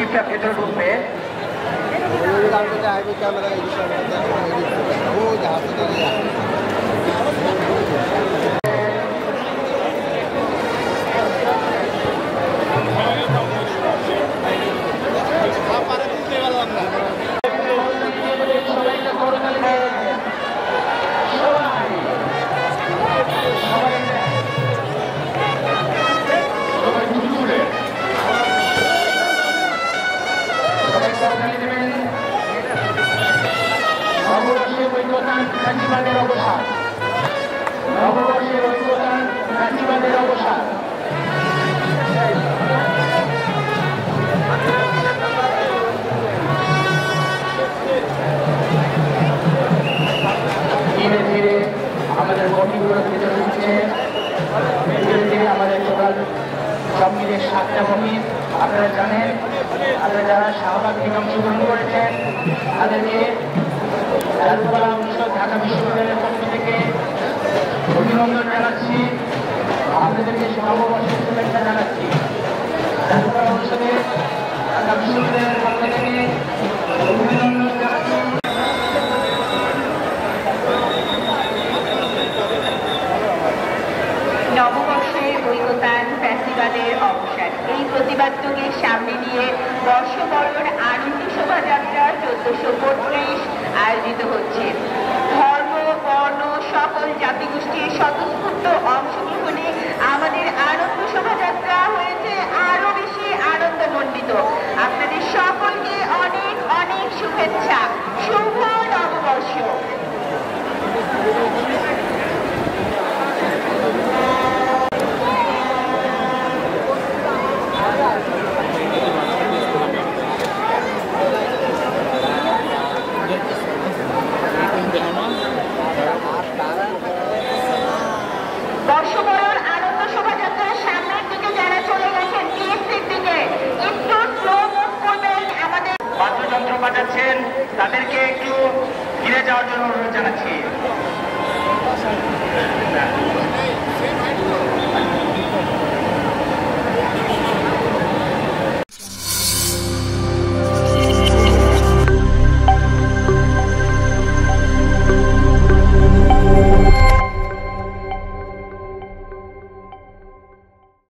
শিক্ষা ভেতরে ঢুকবে। ফ্যাসিবাদের অবসান, নববর্ষের ঐক্যতান ফ্যাসিবাদের অবসান। ধীরে ধীরে আমাদের বগিগুলো ভেতরে ঢুকছে, ধীরে ধীরে আমাদের টোটাল সব মিলিয়ে 7টা বগি। আপনারা জানেন, আপনারা যারা শাহবাগ থেকে অংশগ্রহণ করেছেন তাদেরকে চারুকলা অনুষদ ঢাকা বিশ্ববিদ্যালয়ের পক্ষ থেকে অভিনন্দন জানাচ্ছি, আপনাদেরকে নববর্ষের শুভেচ্ছা জানাচ্ছি। চারুকলা অনুষদে ঢাকা বিশ্ববিদ্যালয়ের পক্ষ থেকে অভিনন্দন জানাচ্ছি। নববর্ষের ঐক্যতান ফ্যাসিবাদের অবসান, এই প্রতিবাদকে সামনে নিয়ে বর্ষবরণ আনন্দ শোভাযাত্রা 1432 আয়োজিত হচ্ছে। ধর্ম, বর্ণ, সকল জাতিগোষ্ঠীর স্বতঃস্ফূর্ত অংশগ্রহণে আমাদের আনন্দ শোভাযাত্রা হয়েছে আরো বেশি আনন্দমণ্ডিত। আপনাদের সকলকে অনেক অনেক শুভেচ্ছা। শুভ নববর্ষ। বর্ষবরণ আনন্দ শোভাযাত্রার সামনের দিকে যারা চলে গেছেন টিএসসির দিকে একটু স্লো মুভ করবেন। আমাদের বাদ্যযন্ত্র বাজাচ্ছেন তাদেরকে একটু ফিরে যাওয়ার জন্য অনুরোধ জানাচ্ছি।